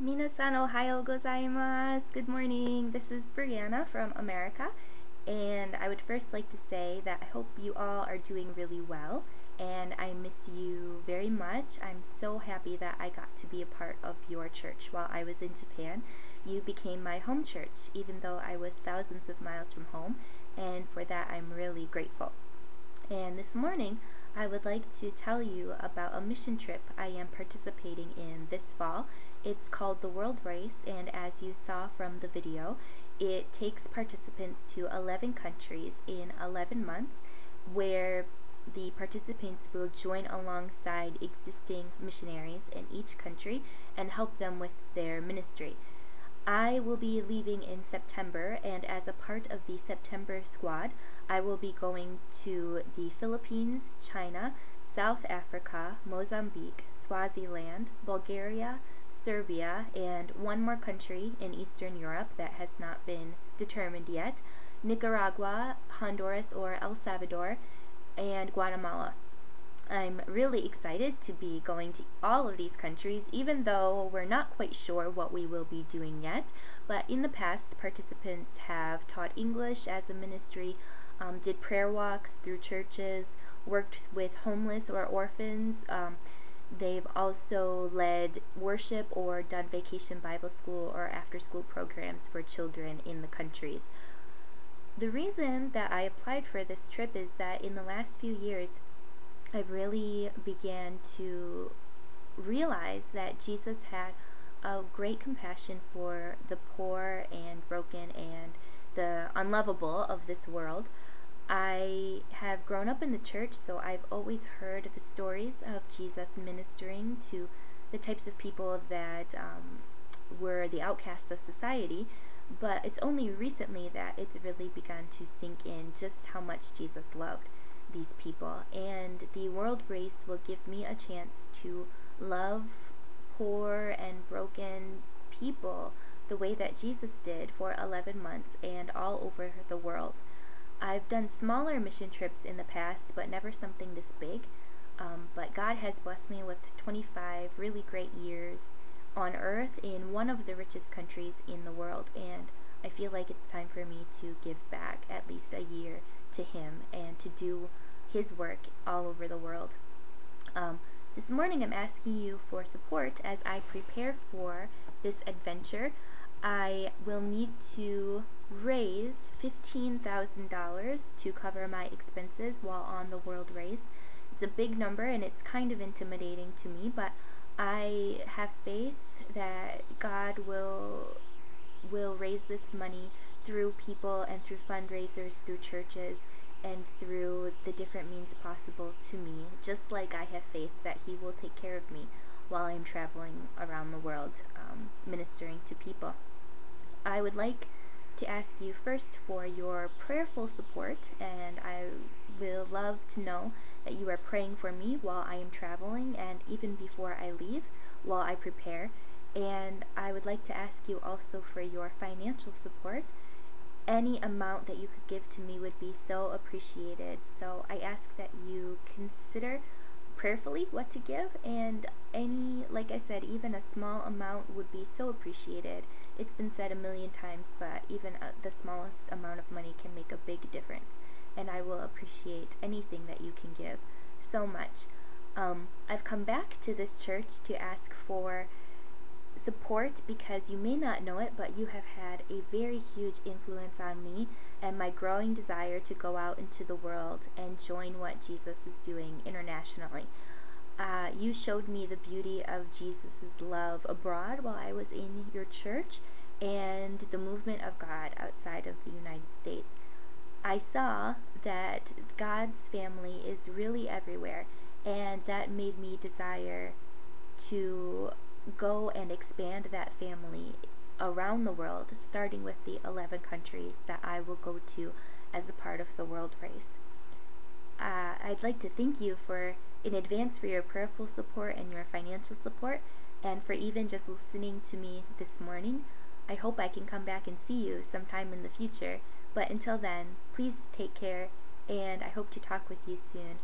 Minasan ohayo gozaimasu. Good morning. This is Brianna from America, and I would first like to say that I hope you all are doing really well, and I miss you very much. I'm so happy that I got to be a part of your church while I was in Japan. You became my home church, even though I was thousands of miles from home, and for that I'm really grateful. And this morning, I would like to tell you about a mission trip I am participating in this fall. It's called the World Race, and as you saw from the video, it takes participants to 11 countries in 11 months, where the participants will join alongside existing missionaries in each country and help them with their ministry. I will be leaving in September, and as a part of the September squad, I will be going to the Philippines, China, South Africa, Mozambique, Swaziland, Bulgaria, Serbia, and one more country in Eastern Europe that has not been determined yet, Nicaragua, Honduras or El Salvador, and Guatemala. I'm really excited to be going to all of these countries, even though we're not quite sure what we will be doing yet. But in the past, participants have taught English as a ministry, did prayer walks through churches, worked with homeless or orphans. They've also led worship or done vacation Bible school or after school programs for children in the countries. The reason that I applied for this trip is that in the last few years, I really began to realize that Jesus had a great compassion for the poor and broken and the unlovable of this world. I have grown up in the church, so I've always heard the stories of Jesus ministering to the types of people that were the outcasts of society, but it's only recently that it's really begun to sink in just how much Jesus loved these people, and the World Race will give me a chance to love poor and broken people the way that Jesus did for 11 months and all over the world. I've done smaller mission trips in the past, but never something this big. But God has blessed me with 25 really great years on earth in one of the richest countries in the world, and I feel like it's time for me to give back at least a year to Him and to do His work all over the world. This morning I'm asking you for support as I prepare for this adventure. I will need to raise $15,000 to cover my expenses while on the World Race. It's a big number and it's kind of intimidating to me, but I have faith that God will raise this money through people and through fundraisers, through churches, and through the different means possible to me, just like I have faith that He will take care of me while I'm traveling around the world ministering to people. I would like to ask you first for your prayerful support, and I will love to know that you are praying for me while I am traveling and even before I leave while I prepare. And I would like to ask you also for your financial support. Any amount that you could give to me would be so appreciated. So I ask that you consider prayerfully what to give, and like I said, even a small amount would be so appreciated. It's been said a million times, but even the smallest amount of money can make a big difference, and I will appreciate anything that you can give so much. I've come back to this church to ask for support because you may not know it, but you have had a very huge influence on me and my growing desire to go out into the world and join what Jesus is doing internationally. You showed me the beauty of Jesus' love abroad while I was in your church and the movement of God outside of the United States. I saw that God's family is really everywhere, and that made me desire to go and expand that family around the world, starting with the 11 countries that I will go to as a part of the World Race. I'd like to thank you in advance for your prayerful support and your financial support, and for even just listening to me this morning. I hope I can come back and see you sometime in the future, but until then, please take care, and I hope to talk with you soon.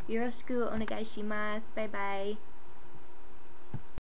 Yoroshiku onegai shimasu. Bye bye.